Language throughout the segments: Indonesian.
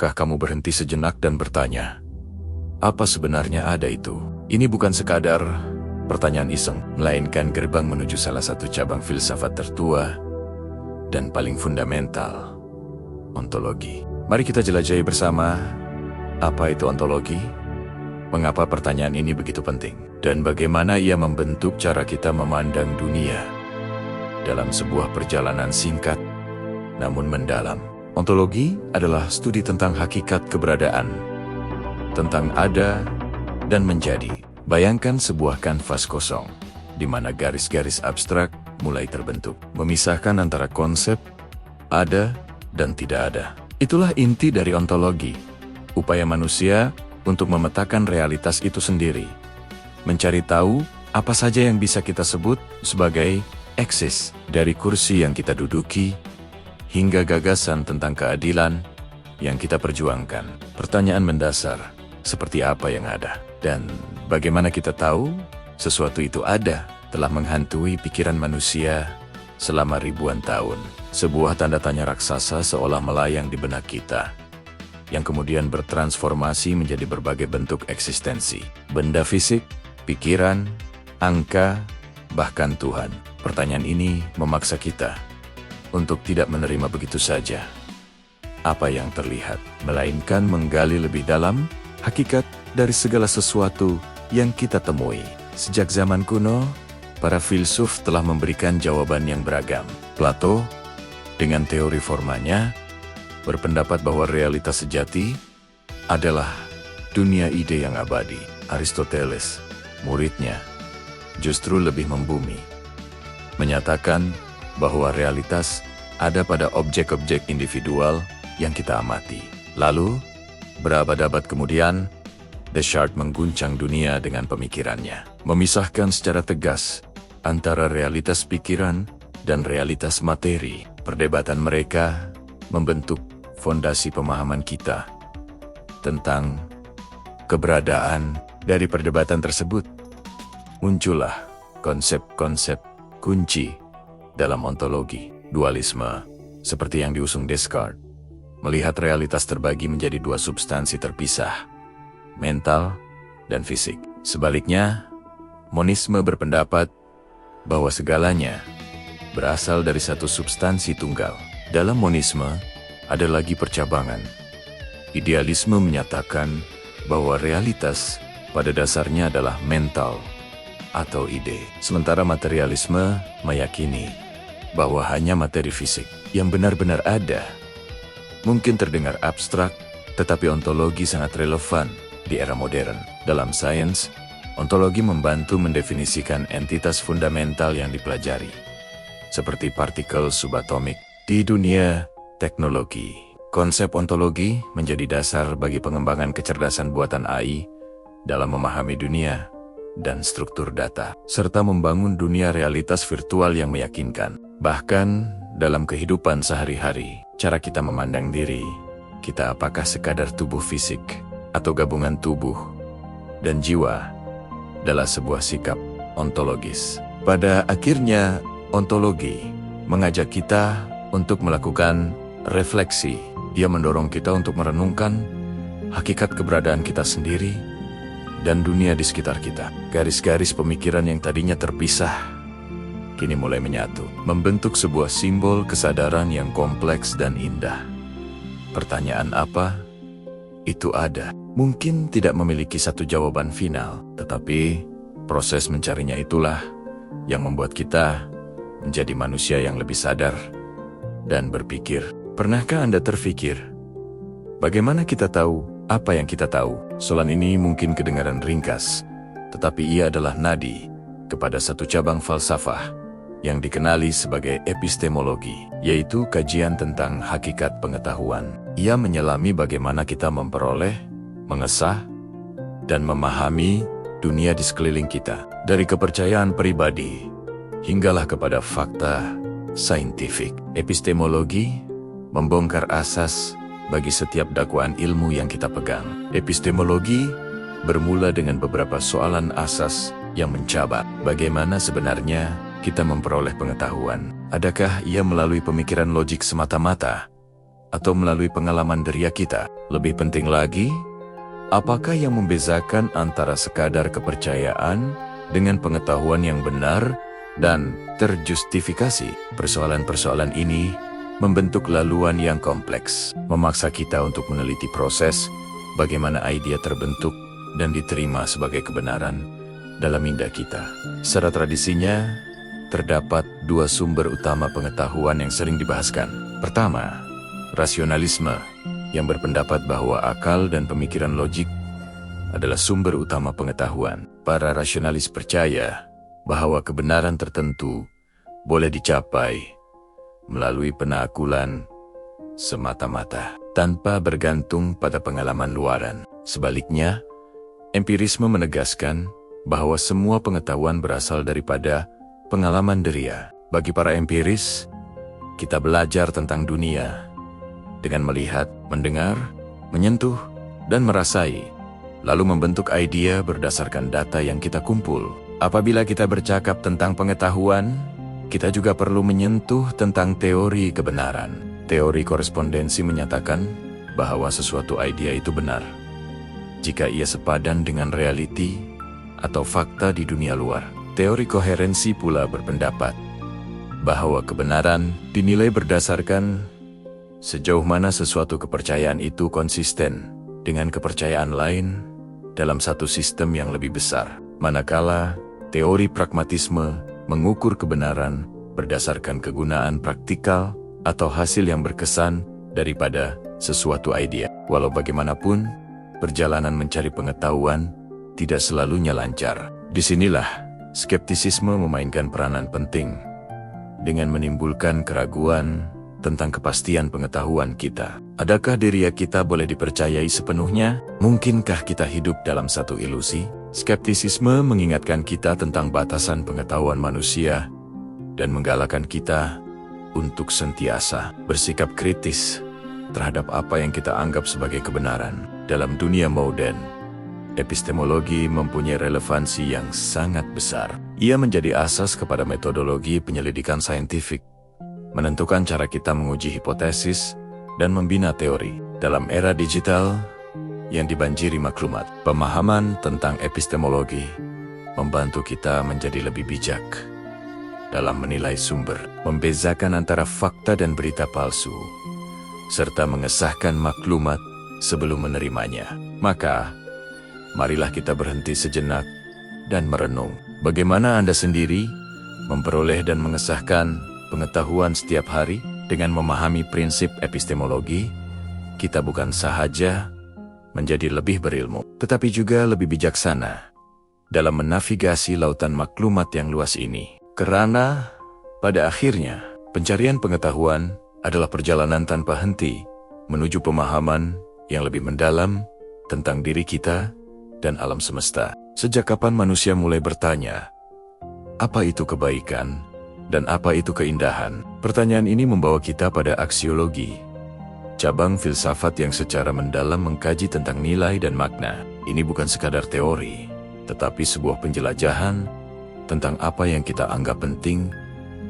Pernahkah kamu berhenti sejenak dan bertanya, apa sebenarnya ada itu? Ini bukan sekadar pertanyaan iseng, melainkan gerbang menuju salah satu cabang filsafat tertua dan paling fundamental, ontologi. Mari kita jelajahi bersama, apa itu ontologi? Mengapa pertanyaan ini begitu penting? Dan bagaimana ia membentuk cara kita memandang dunia dalam sebuah perjalanan singkat namun mendalam. Ontologi adalah studi tentang hakikat keberadaan, tentang ada dan menjadi. Bayangkan sebuah kanvas kosong, di mana garis-garis abstrak mulai terbentuk, memisahkan antara konsep ada dan tidak ada. Itulah inti dari ontologi, upaya manusia untuk memetakan realitas itu sendiri, mencari tahu apa saja yang bisa kita sebut sebagai eksis, dari kursi yang kita duduki, hingga gagasan tentang keadilan yang kita perjuangkan. Pertanyaan mendasar, seperti apa yang ada? Dan bagaimana kita tahu sesuatu itu ada, telah menghantui pikiran manusia selama ribuan tahun. Sebuah tanda tanya raksasa seolah melayang di benak kita, yang kemudian bertransformasi menjadi berbagai bentuk eksistensi. Benda fisik, pikiran, angka, bahkan Tuhan. Pertanyaan ini memaksa kita untuk tidak menerima begitu saja apa yang terlihat, melainkan menggali lebih dalam hakikat dari segala sesuatu yang kita temui. Sejak zaman kuno, para filsuf telah memberikan jawaban yang beragam. Plato, dengan teori formanya, berpendapat bahwa realitas sejati adalah dunia ide yang abadi. Aristoteles, muridnya, justru lebih membumi, menyatakan bahwa realitas ada pada objek-objek individual yang kita amati. Lalu, berabad-abad kemudian, Descartes mengguncang dunia dengan pemikirannya, memisahkan secara tegas antara realitas pikiran dan realitas materi. Perdebatan mereka membentuk fondasi pemahaman kita tentang keberadaan. Dari perdebatan tersebut, muncullah konsep-konsep kunci dalam ontologi. Dualisme, seperti yang diusung Descartes, melihat realitas terbagi menjadi dua substansi terpisah, mental dan fisik. Sebaliknya, monisme berpendapat bahwa segalanya berasal dari satu substansi tunggal. Dalam monisme, ada lagi percabangan. Idealisme menyatakan bahwa realitas pada dasarnya adalah mental atau ide. Sementara materialisme meyakini bahwa hanya materi fisik yang benar-benar ada. Mungkin terdengar abstrak, tetapi ontologi sangat relevan di era modern. Dalam sains, ontologi membantu mendefinisikan entitas fundamental yang dipelajari, seperti partikel subatomik. Di dunia teknologi, konsep ontologi menjadi dasar bagi pengembangan kecerdasan buatan AI dalam memahami dunia dan struktur data, serta membangun dunia realitas virtual yang meyakinkan. Bahkan dalam kehidupan sehari-hari, cara kita memandang diri, kita apakah sekadar tubuh fisik atau gabungan tubuh dan jiwa, adalah sebuah sikap ontologis. Pada akhirnya, ontologi mengajak kita untuk melakukan refleksi. Ia mendorong kita untuk merenungkan hakikat keberadaan kita sendiri dan dunia di sekitar kita. Garis-garis pemikiran yang tadinya terpisah kini mulai menyatu, membentuk sebuah simbol kesadaran yang kompleks dan indah. Pertanyaan apa itu ada? Mungkin tidak memiliki satu jawaban final, tetapi proses mencarinya itulah yang membuat kita menjadi manusia yang lebih sadar dan berpikir. Pernahkah Anda terpikir, bagaimana kita tahu apa yang kita tahu? Soalan ini mungkin kedengaran ringkas, tetapi ia adalah nadi kepada satu cabang falsafah yang dikenali sebagai epistemologi, yaitu kajian tentang hakikat pengetahuan. Ia menyelami bagaimana kita memperoleh, mengesah, dan memahami dunia di sekeliling kita, dari kepercayaan pribadi hinggalah kepada fakta saintifik. Epistemologi membongkar asas bagi setiap dakwaan ilmu yang kita pegang. Epistemologi bermula dengan beberapa soalan asas yang mencabar bagaimana sebenarnya kita memperoleh pengetahuan. Adakah ia melalui pemikiran logik semata-mata? atau melalui pengalaman deria kita? Lebih penting lagi, apakah yang membezakan antara sekadar kepercayaan dengan pengetahuan yang benar dan terjustifikasi? Persoalan-persoalan ini membentuk laluan yang kompleks, memaksa kita untuk meneliti proses bagaimana idea terbentuk dan diterima sebagai kebenaran dalam minda kita. Secara tradisinya, terdapat dua sumber utama pengetahuan yang sering dibahaskan. Pertama, rasionalisme, yang berpendapat bahwa akal dan pemikiran logik adalah sumber utama pengetahuan. Para rasionalis percaya bahwa kebenaran tertentu boleh dicapai melalui penaakulan semata-mata, tanpa bergantung pada pengalaman luaran. Sebaliknya, empirisme menegaskan bahwa semua pengetahuan berasal daripada pengalaman deria. Bagi para empiris, kita belajar tentang dunia dengan melihat, mendengar, menyentuh, dan merasai, lalu membentuk idea berdasarkan data yang kita kumpul. Apabila kita bercakap tentang pengetahuan, kita juga perlu menyentuh tentang teori kebenaran. Teori korespondensi menyatakan bahwa sesuatu idea itu benar jika ia sepadan dengan realiti atau fakta di dunia luar. Teori koherensi pula berpendapat bahwa kebenaran dinilai berdasarkan sejauh mana sesuatu kepercayaan itu konsisten dengan kepercayaan lain dalam satu sistem yang lebih besar. Manakala teori pragmatisme mengukur kebenaran berdasarkan kegunaan praktikal atau hasil yang berkesan daripada sesuatu idea. Walau bagaimanapun, perjalanan mencari pengetahuan tidak selalunya lancar. Disinilah skeptisisme memainkan peranan penting dengan menimbulkan keraguan tentang kepastian pengetahuan kita. Adakah diri kita boleh dipercayai sepenuhnya? Mungkinkah kita hidup dalam satu ilusi? Skeptisisme mengingatkan kita tentang batasan pengetahuan manusia dan menggalakkan kita untuk sentiasa bersikap kritis terhadap apa yang kita anggap sebagai kebenaran. Dalam dunia modern, epistemologi mempunyai relevansi yang sangat besar. Ia menjadi asas kepada metodologi penyelidikan saintifik, menentukan cara kita menguji hipotesis dan membina teori. Dalam era digital yang dibanjiri maklumat, pemahaman tentang epistemologi membantu kita menjadi lebih bijak dalam menilai sumber, membezakan antara fakta dan berita palsu, serta mengesahkan maklumat sebelum menerimanya. Maka, marilah kita berhenti sejenak dan merenung. Bagaimana Anda sendiri memperoleh dan mengesahkan pengetahuan setiap hari? Dengan memahami prinsip epistemologi, kita bukan sahaja menjadi lebih berilmu, tetapi juga lebih bijaksana dalam menavigasi lautan maklumat yang luas ini. Karena, pada akhirnya, pencarian pengetahuan adalah perjalanan tanpa henti menuju pemahaman yang lebih mendalam tentang diri kita dan alam semesta. Sejak kapan manusia mulai bertanya, apa itu kebaikan dan apa itu keindahan? Pertanyaan ini membawa kita pada aksiologi, cabang filsafat yang secara mendalam mengkaji tentang nilai dan makna. Ini bukan sekadar teori, tetapi sebuah penjelajahan tentang apa yang kita anggap penting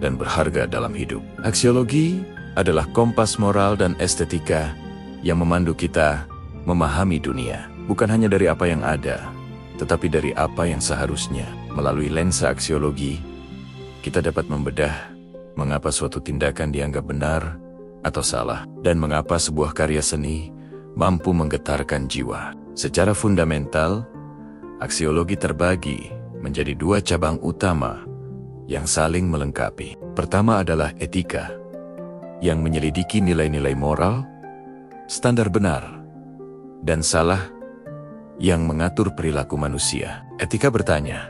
dan berharga dalam hidup. Aksiologi adalah kompas moral dan estetika yang memandu kita memahami dunia, bukan hanya dari apa yang ada, tetapi dari apa yang seharusnya. Melalui lensa aksiologi, kita dapat membedah mengapa suatu tindakan dianggap benar atau salah, dan mengapa sebuah karya seni mampu menggetarkan jiwa. Secara fundamental, aksiologi terbagi menjadi dua cabang utama yang saling melengkapi. Pertama adalah etika, yang menyelidiki nilai-nilai moral, standar benar, dan salah yang mengatur perilaku manusia. Etika bertanya,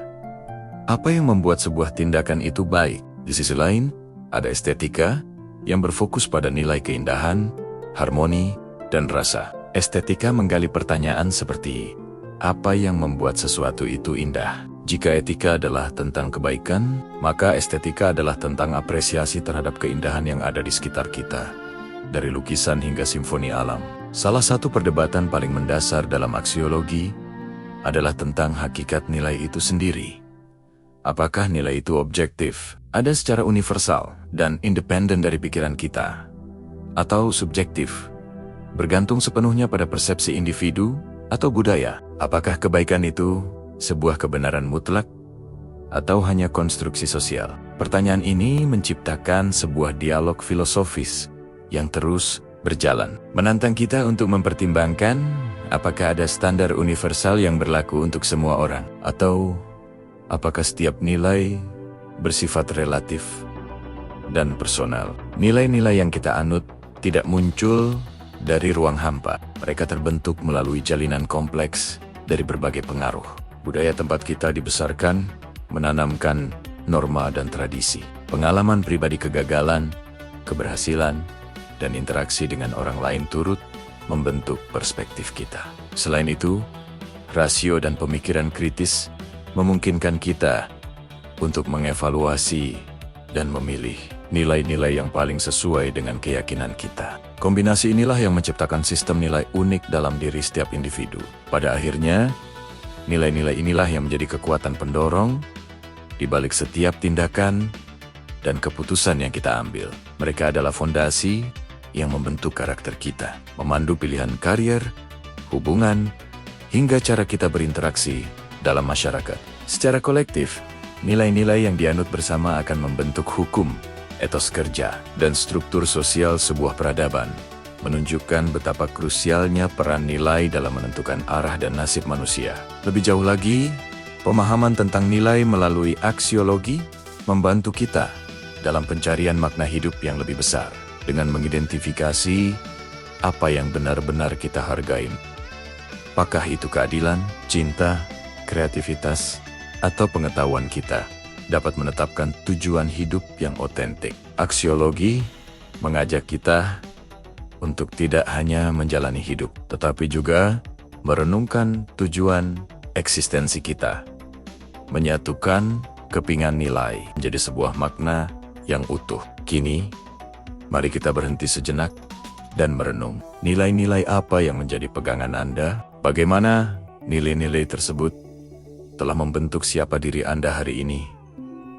apa yang membuat sebuah tindakan itu baik? Di sisi lain, ada estetika yang berfokus pada nilai keindahan, harmoni, dan rasa. Estetika menggali pertanyaan seperti, apa yang membuat sesuatu itu indah? Jika etika adalah tentang kebaikan, maka estetika adalah tentang apresiasi terhadap keindahan yang ada di sekitar kita, dari lukisan hingga simfoni alam. Salah satu perdebatan paling mendasar dalam aksiologi adalah tentang hakikat nilai itu sendiri. Apakah nilai itu objektif, ada secara universal, dan independen dari pikiran kita? atau subjektif, bergantung sepenuhnya pada persepsi individu atau budaya. Apakah kebaikan itu sebuah kebenaran mutlak atau hanya konstruksi sosial? Pertanyaan ini menciptakan sebuah dialog filosofis yang terus berjalan, menantang kita untuk mempertimbangkan apakah ada standar universal yang berlaku untuk semua orang, atau apakah setiap nilai bersifat relatif dan personal. Nilai-nilai yang kita anut tidak muncul dari ruang hampa. Mereka terbentuk melalui jalinan kompleks dari berbagai pengaruh. Budaya tempat kita dibesarkan menanamkan norma dan tradisi. Pengalaman pribadi kegagalan, keberhasilan, dan interaksi dengan orang lain turut membentuk perspektif kita. Selain itu, rasio dan pemikiran kritis memungkinkan kita untuk mengevaluasi dan memilih nilai-nilai yang paling sesuai dengan keyakinan kita. Kombinasi inilah yang menciptakan sistem nilai unik dalam diri setiap individu. Pada akhirnya, nilai-nilai inilah yang menjadi kekuatan pendorong di balik setiap tindakan dan keputusan yang kita ambil. Mereka adalah fondasi yang membentuk karakter kita, memandu pilihan karier, hubungan, hingga cara kita berinteraksi dalam masyarakat. Secara kolektif, nilai-nilai yang dianut bersama akan membentuk hukum, etos kerja, dan struktur sosial sebuah peradaban, menunjukkan betapa krusialnya peran nilai dalam menentukan arah dan nasib manusia. Lebih jauh lagi, pemahaman tentang nilai melalui aksiologi membantu kita dalam pencarian makna hidup yang lebih besar, dengan mengidentifikasi apa yang benar-benar kita hargai. Apakah itu keadilan, cinta, kreativitas, atau pengetahuan kita dapat menetapkan tujuan hidup yang otentik. Aksiologi mengajak kita untuk tidak hanya menjalani hidup, tetapi juga merenungkan tujuan eksistensi kita, menyatukan kepingan nilai menjadi sebuah makna yang utuh. Kini, mari kita berhenti sejenak dan merenung. Nilai-nilai apa yang menjadi pegangan Anda? Bagaimana nilai-nilai tersebut telah membentuk siapa diri Anda hari ini?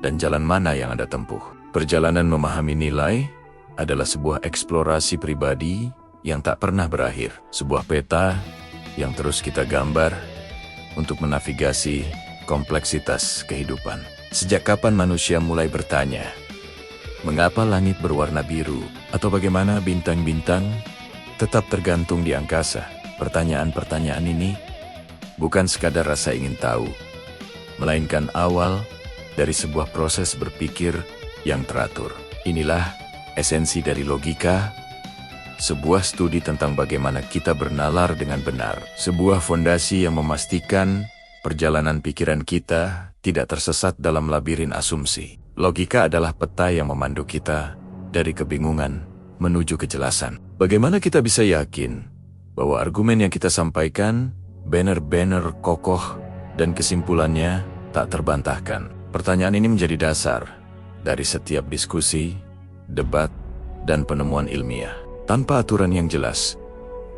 Dan jalan mana yang Anda tempuh? Perjalanan memahami nilai adalah sebuah eksplorasi pribadi yang tak pernah berakhir. Sebuah peta yang terus kita gambar untuk menavigasi kompleksitas kehidupan. Sejak kapan manusia mulai bertanya, mengapa langit berwarna biru? Atau bagaimana bintang-bintang tetap tergantung di angkasa? Pertanyaan-pertanyaan ini bukan sekadar rasa ingin tahu, melainkan awal dari sebuah proses berpikir yang teratur. Inilah esensi dari logika, sebuah studi tentang bagaimana kita bernalar dengan benar. Sebuah fondasi yang memastikan perjalanan pikiran kita tidak tersesat dalam labirin asumsi. Logika adalah peta yang memandu kita dari kebingungan menuju kejelasan. Bagaimana kita bisa yakin bahwa argumen yang kita sampaikan benar-benar kokoh dan kesimpulannya tak terbantahkan? Pertanyaan ini menjadi dasar dari setiap diskusi, debat, dan penemuan ilmiah. Tanpa aturan yang jelas,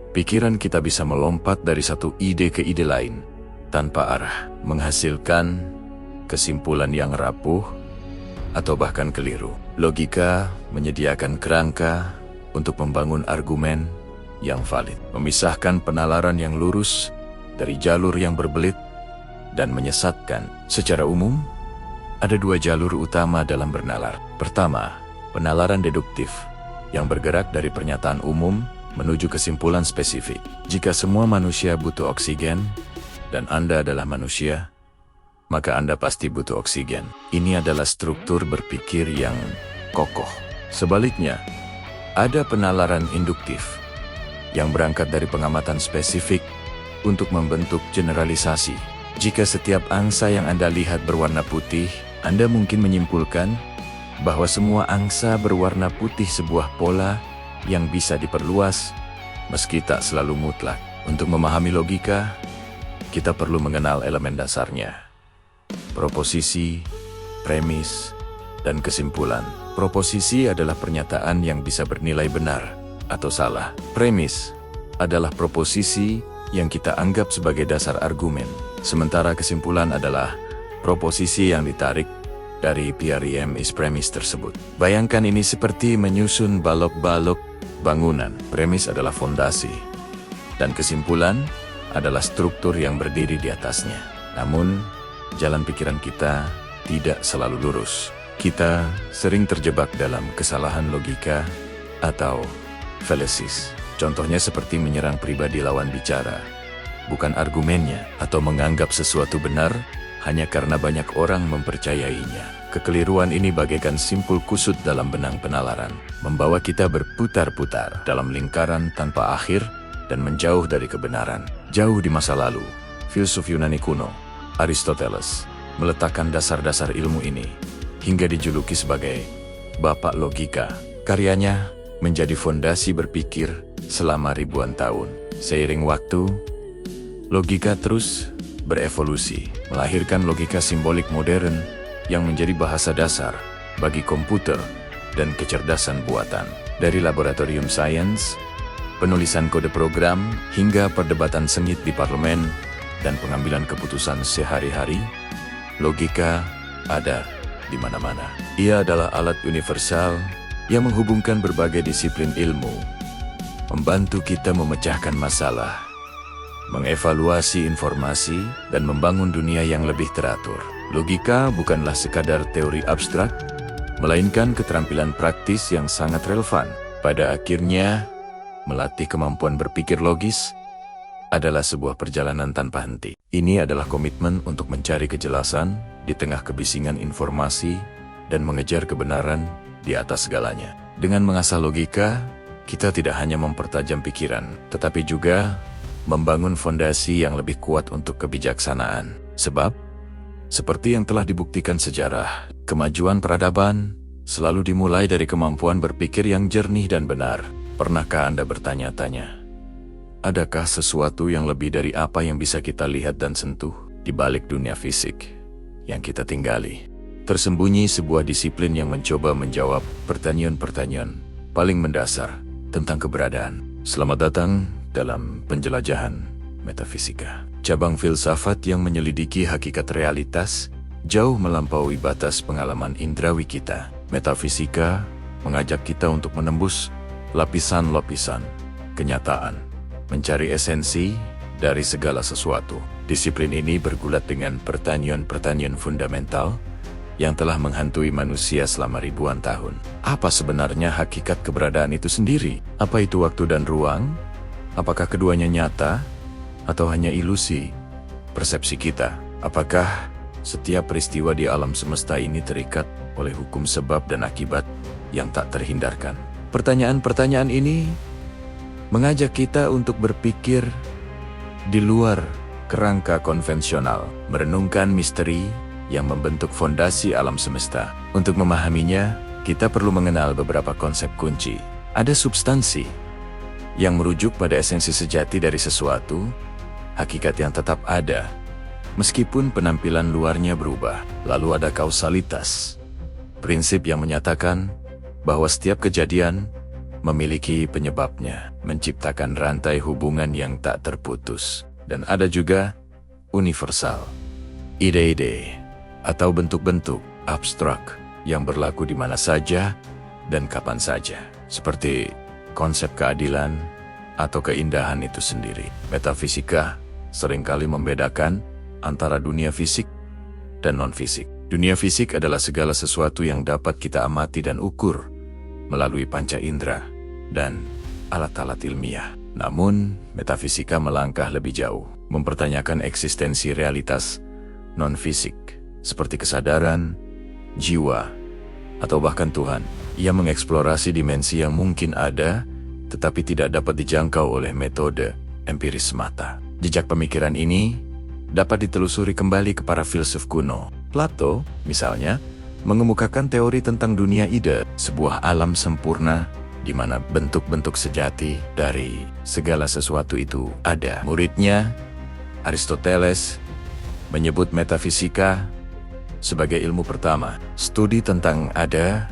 pikiran kita bisa melompat dari satu ide ke ide lain tanpa arah, menghasilkan kesimpulan yang rapuh atau bahkan keliru. Logika menyediakan kerangka untuk membangun argumen yang valid, memisahkan penalaran yang lurus dari jalur yang berbelit dan menyesatkan. Secara umum, ada dua jalur utama dalam bernalar. Pertama, penalaran deduktif yang bergerak dari pernyataan umum menuju kesimpulan spesifik. Jika semua manusia butuh oksigen dan Anda adalah manusia, maka Anda pasti butuh oksigen. Ini adalah struktur berpikir yang kokoh. Sebaliknya, ada penalaran induktif yang berangkat dari pengamatan spesifik untuk membentuk generalisasi. Jika setiap angsa yang Anda lihat berwarna putih, Anda mungkin menyimpulkan bahwa semua angsa berwarna putih, sebuah pola yang bisa diperluas meski tak selalu mutlak. Untuk memahami logika, kita perlu mengenal elemen dasarnya: proposisi, premis, dan kesimpulan. Proposisi adalah pernyataan yang bisa bernilai benar atau salah. Premis adalah proposisi yang kita anggap sebagai dasar argumen. Sementara kesimpulan adalah proposisi yang ditarik dari PREM is premise tersebut. Bayangkan ini seperti menyusun balok-balok bangunan, premis adalah fondasi, dan kesimpulan adalah struktur yang berdiri di atasnya. Namun, jalan pikiran kita tidak selalu lurus. Kita sering terjebak dalam kesalahan logika atau fallacies. Contohnya seperti menyerang pribadi lawan bicara, bukan argumennya, atau menganggap sesuatu benar hanya karena banyak orang mempercayainya. Kekeliruan ini bagaikan simpul kusut dalam benang penalaran, membawa kita berputar-putar dalam lingkaran tanpa akhir dan menjauh dari kebenaran. Jauh di masa lalu, filsuf Yunani kuno, Aristoteles, meletakkan dasar-dasar ilmu ini, hingga dijuluki sebagai Bapak Logika. Karyanya menjadi fondasi berpikir selama ribuan tahun. Seiring waktu, logika terus berevolusi, melahirkan logika simbolik modern yang menjadi bahasa dasar bagi komputer dan kecerdasan buatan. Dari laboratorium sains, penulisan kode program, hingga perdebatan sengit di parlemen dan pengambilan keputusan sehari-hari, logika ada di mana-mana. Ia adalah alat universal yang menghubungkan berbagai disiplin ilmu, membantu kita memecahkan masalah, mengevaluasi informasi, dan membangun dunia yang lebih teratur. Logika bukanlah sekadar teori abstrak, melainkan keterampilan praktis yang sangat relevan. Pada akhirnya, melatih kemampuan berpikir logis adalah sebuah perjalanan tanpa henti. Ini adalah komitmen untuk mencari kejelasan di tengah kebisingan informasi dan mengejar kebenaran di atas segalanya. Dengan mengasah logika, kita tidak hanya mempertajam pikiran, tetapi juga membangun fondasi yang lebih kuat untuk kebijaksanaan. Sebab, seperti yang telah dibuktikan sejarah, kemajuan peradaban selalu dimulai dari kemampuan berpikir yang jernih dan benar. Pernahkah Anda bertanya-tanya, adakah sesuatu yang lebih dari apa yang bisa kita lihat dan sentuh di balik dunia fisik yang kita tinggali? Tersembunyi sebuah disiplin yang mencoba menjawab pertanyaan-pertanyaan paling mendasar tentang keberadaan. Selamat datang dalam penjelajahan metafisika, cabang filsafat yang menyelidiki hakikat realitas jauh melampaui batas pengalaman indrawi kita. Metafisika mengajak kita untuk menembus lapisan-lapisan kenyataan, mencari esensi dari segala sesuatu. Disiplin ini bergulat dengan pertanyaan-pertanyaan fundamental yang telah menghantui manusia selama ribuan tahun. Apa sebenarnya hakikat keberadaan itu sendiri? Apa itu waktu dan ruang? Apakah keduanya nyata atau hanya ilusi persepsi kita? Apakah setiap peristiwa di alam semesta ini terikat oleh hukum sebab dan akibat yang tak terhindarkan? Pertanyaan-pertanyaan ini mengajak kita untuk berpikir di luar kerangka konvensional, merenungkan misteri yang membentuk fondasi alam semesta. Untuk memahaminya, kita perlu mengenal beberapa konsep kunci. Ada substansi yang merujuk pada esensi sejati dari sesuatu, hakikat yang tetap ada, meskipun penampilan luarnya berubah. Lalu ada kausalitas, prinsip yang menyatakan bahwa setiap kejadian memiliki penyebabnya, menciptakan rantai hubungan yang tak terputus. Dan ada juga universal, ide-ide atau bentuk-bentuk abstrak yang berlaku di mana saja dan kapan saja, seperti konsep keadilan atau keindahan itu sendiri. Metafisika seringkali membedakan antara dunia fisik dan non-fisik. Dunia fisik adalah segala sesuatu yang dapat kita amati dan ukur melalui panca indera dan alat-alat ilmiah. Namun, metafisika melangkah lebih jauh, mempertanyakan eksistensi realitas non-fisik, seperti kesadaran, jiwa, atau bahkan Tuhan. Ia mengeksplorasi dimensi yang mungkin ada, tetapi tidak dapat dijangkau oleh metode empiris semata. Jejak pemikiran ini dapat ditelusuri kembali ke para filsuf kuno. Plato, misalnya, mengemukakan teori tentang dunia ide, sebuah alam sempurna di mana bentuk-bentuk sejati dari segala sesuatu itu ada. Muridnya, Aristoteles, menyebut metafisika sebagai ilmu pertama, studi tentang ada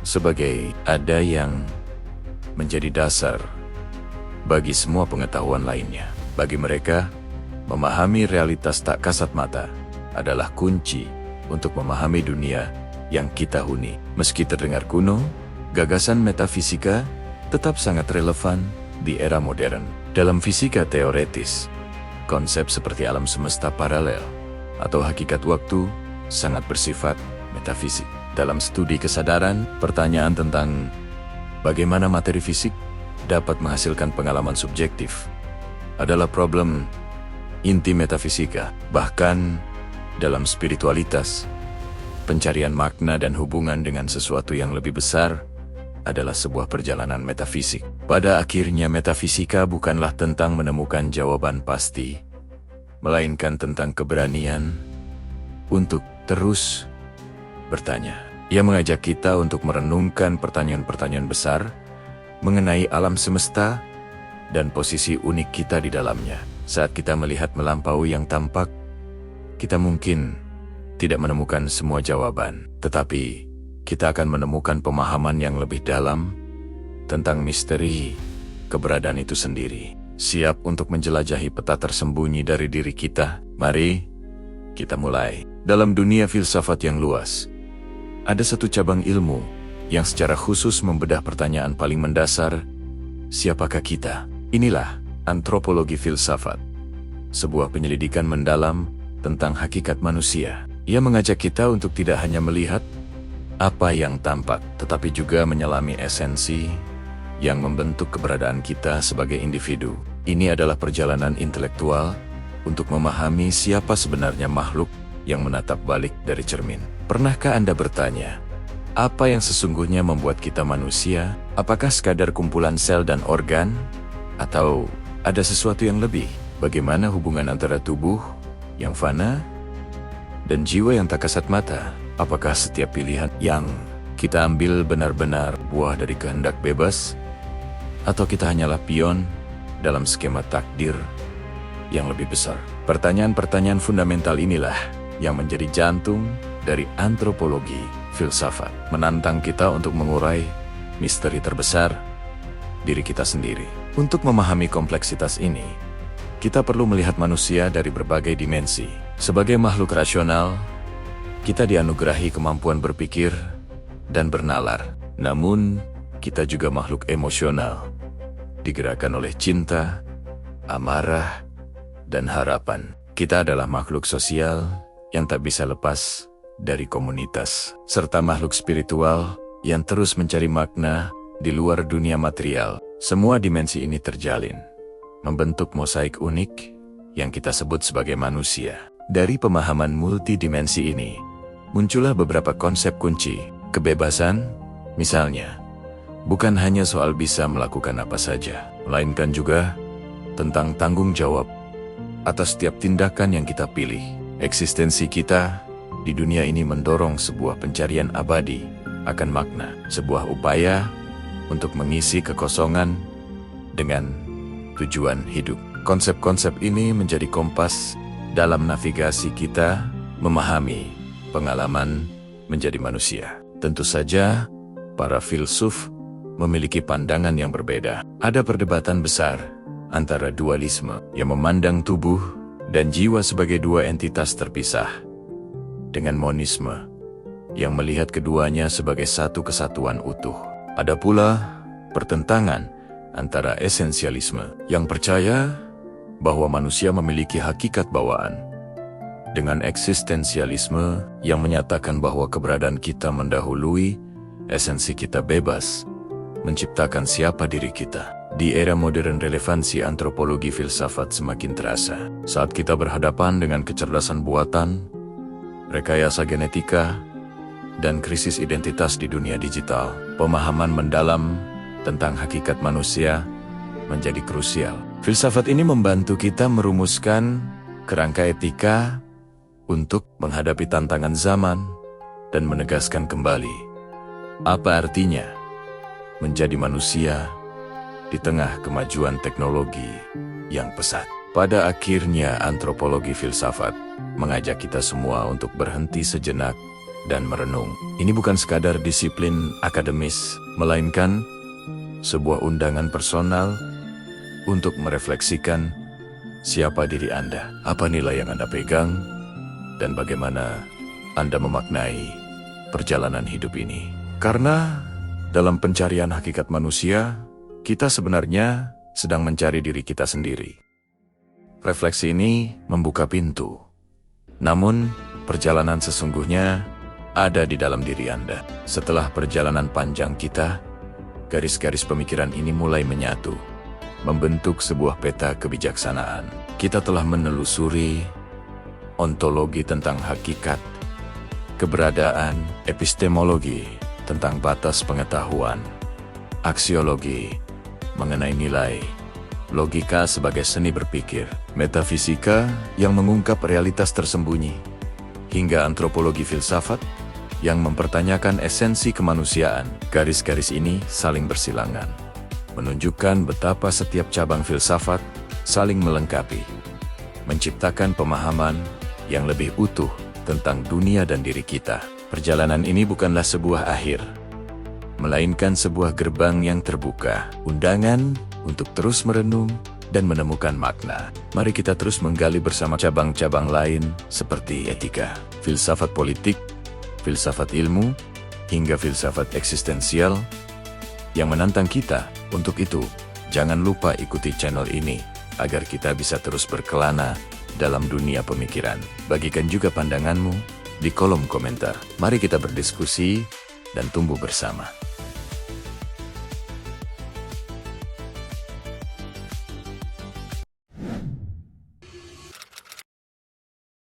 sebagai ada yang menjadi dasar bagi semua pengetahuan lainnya. Bagi mereka, memahami realitas tak kasat mata adalah kunci untuk memahami dunia yang kita huni. Meski terdengar kuno, gagasan metafisika tetap sangat relevan di era modern. Dalam fisika teoretis, konsep seperti alam semesta paralel atau hakikat waktu sangat bersifat metafisik. Dalam studi kesadaran, pertanyaan tentang bagaimana materi fisik dapat menghasilkan pengalaman subjektif adalah problem inti metafisika. Bahkan dalam spiritualitas, pencarian makna dan hubungan dengan sesuatu yang lebih besar adalah sebuah perjalanan metafisik. Pada akhirnya, metafisika bukanlah tentang menemukan jawaban pasti, melainkan tentang keberanian untuk terus bertanya. Ia mengajak kita untuk merenungkan pertanyaan-pertanyaan besar mengenai alam semesta dan posisi unik kita di dalamnya. Saat kita melihat melampaui yang tampak, kita mungkin tidak menemukan semua jawaban, tetapi kita akan menemukan pemahaman yang lebih dalam tentang misteri keberadaan itu sendiri. Siap untuk menjelajahi peta tersembunyi dari diri kita? Mari kita mulai. Dalam dunia filsafat yang luas, ada satu cabang ilmu yang secara khusus membedah pertanyaan paling mendasar, siapakah kita? Inilah antropologi filsafat, sebuah penyelidikan mendalam tentang hakikat manusia. Ia mengajak kita untuk tidak hanya melihat apa yang tampak, tetapi juga menyelami esensi yang membentuk keberadaan kita sebagai individu. Ini adalah perjalanan intelektual untuk memahami siapa sebenarnya makhluk yang menatap balik dari cermin. Pernahkah Anda bertanya, apa yang sesungguhnya membuat kita manusia? Apakah sekadar kumpulan sel dan organ? Atau ada sesuatu yang lebih? Bagaimana hubungan antara tubuh yang fana dan jiwa yang tak kasat mata? Apakah setiap pilihan yang kita ambil benar-benar buah dari kehendak bebas? Atau kita hanyalah pion dalam skema takdir yang lebih besar? Pertanyaan-pertanyaan fundamental inilah yang menjadi jantung dari antropologi filsafat. Menantang kita untuk mengurai misteri terbesar diri kita sendiri. Untuk memahami kompleksitas ini, kita perlu melihat manusia dari berbagai dimensi. Sebagai makhluk rasional, kita dianugerahi kemampuan berpikir dan bernalar. Namun, kita juga makhluk emosional, digerakkan oleh cinta, amarah, dan harapan. Kita adalah makhluk sosial yang tak bisa lepas dari komunitas, serta makhluk spiritual yang terus mencari makna di luar dunia material. Semua dimensi ini terjalin, membentuk mosaik unik yang kita sebut sebagai manusia. Dari pemahaman multidimensi ini, muncullah beberapa konsep kunci. Kebebasan, misalnya, bukan hanya soal bisa melakukan apa saja, melainkan juga tentang tanggung jawab atas setiap tindakan yang kita pilih. Eksistensi kita di dunia ini mendorong sebuah pencarian abadi akan makna, sebuah upaya untuk mengisi kekosongan dengan tujuan hidup. Konsep-konsep ini menjadi kompas dalam navigasi kita memahami pengalaman menjadi manusia. Tentu saja, para filsuf memiliki pandangan yang berbeda. Ada perdebatan besar antara dualisme yang memandang tubuh dan jiwa sebagai dua entitas terpisah, dengan monisme yang melihat keduanya sebagai satu kesatuan utuh. Ada pula pertentangan antara esensialisme yang percaya bahwa manusia memiliki hakikat bawaan, dengan eksistensialisme yang menyatakan bahwa keberadaan kita mendahului esensi kita bebas menciptakan siapa diri kita. Di era modern, relevansi antropologi filsafat semakin terasa saat kita berhadapan dengan kecerdasan buatan, rekayasa genetika, dan krisis identitas di dunia digital. Pemahaman mendalam tentang hakikat manusia menjadi krusial. Filsafat ini membantu kita merumuskan kerangka etika untuk menghadapi tantangan zaman dan menegaskan kembali apa artinya menjadi manusia di tengah kemajuan teknologi yang pesat. Pada akhirnya, antropologi filsafat mengajak kita semua untuk berhenti sejenak dan merenung. Ini bukan sekadar disiplin akademis, melainkan sebuah undangan personal untuk merefleksikan siapa diri Anda, apa nilai yang Anda pegang, dan bagaimana Anda memaknai perjalanan hidup ini. Karena dalam pencarian hakikat manusia, Kita sebenarnya sedang mencari diri kita sendiri. Refleksi ini membuka pintu. Namun, perjalanan sesungguhnya ada di dalam diri Anda. Setelah perjalanan panjang kita, garis-garis pemikiran ini mulai menyatu, membentuk sebuah peta kebijaksanaan. Kita telah menelusuri ontologi tentang hakikat, keberadaan, epistemologi tentang batas pengetahuan, aksiologi mengenai nilai, logika sebagai seni berpikir, metafisika yang mengungkap realitas tersembunyi, hingga antropologi filsafat yang mempertanyakan esensi kemanusiaan. Garis-garis ini saling bersilangan, menunjukkan betapa setiap cabang filsafat saling melengkapi, menciptakan pemahaman yang lebih utuh tentang dunia dan diri kita. Perjalanan ini bukanlah sebuah akhir, melainkan sebuah gerbang yang terbuka, undangan untuk terus merenung dan menemukan makna. Mari kita terus menggali bersama cabang-cabang lain seperti etika, filsafat politik, filsafat ilmu, hingga filsafat eksistensial yang menantang kita. Untuk itu, jangan lupa ikuti channel ini agar kita bisa terus berkelana dalam dunia pemikiran. Bagikan juga pandanganmu di kolom komentar. Mari kita berdiskusi dan tumbuh bersama.